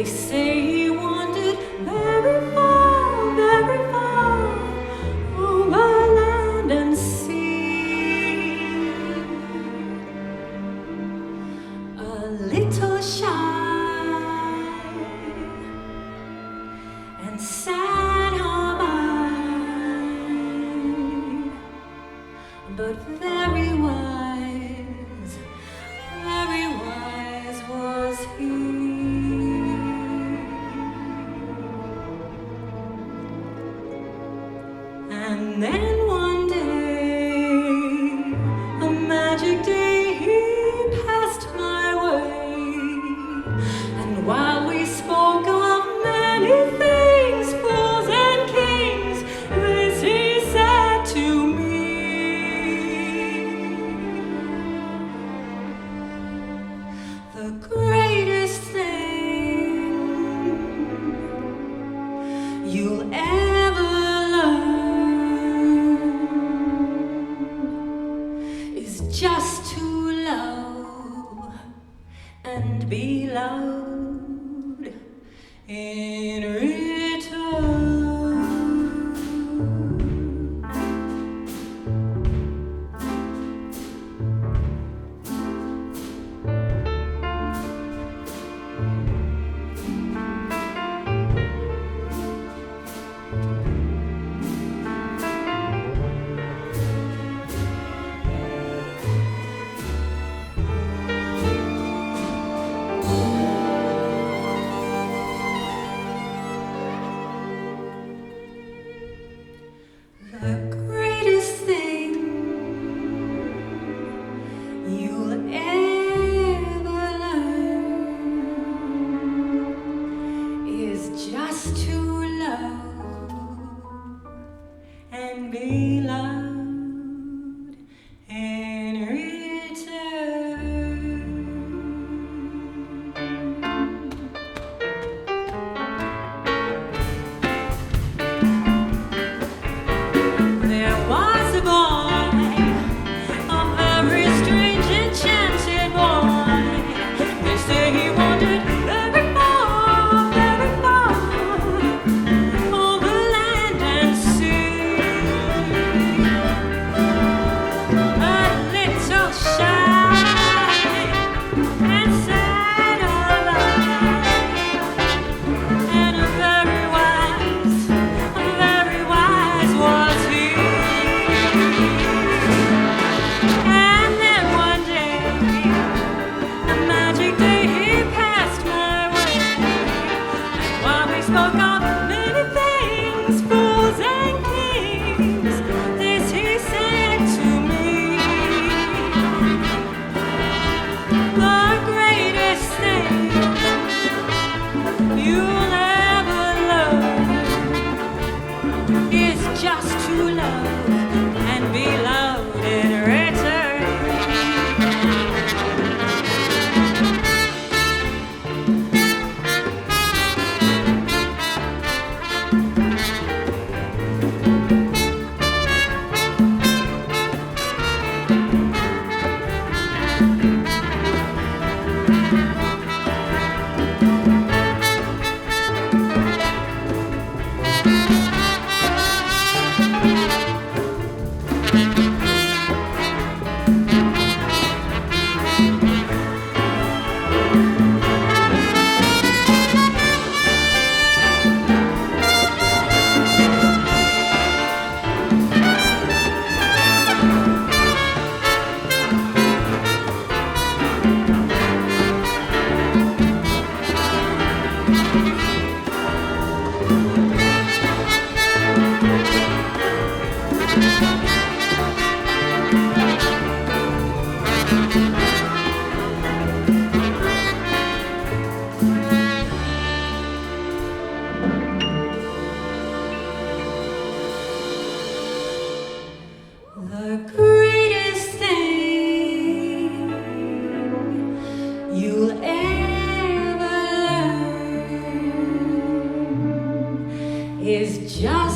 They say he wandered very far, over land and sea. A little shy and sad of eye, but very wise was he. And then one day, a magic day, he passed my way. And while we spoke of many things, fools and kings, this he said to me: the greatest thing you'll ever just to love and be loved in return. The greatest thing you'll ever learn is just to love and be loved in return. There was a boy, a very strange, enchanted boy. They say he wandered very far, over land and sea. A little shy and sad of eye, and very wise was he. And then one day, a magic day, he passed my way. And while we spoke of many things, fools and kings, this he said to me: the greatest thing you'll ever learn is just to love and be loved in return. The greatest thing you'll ever learn is just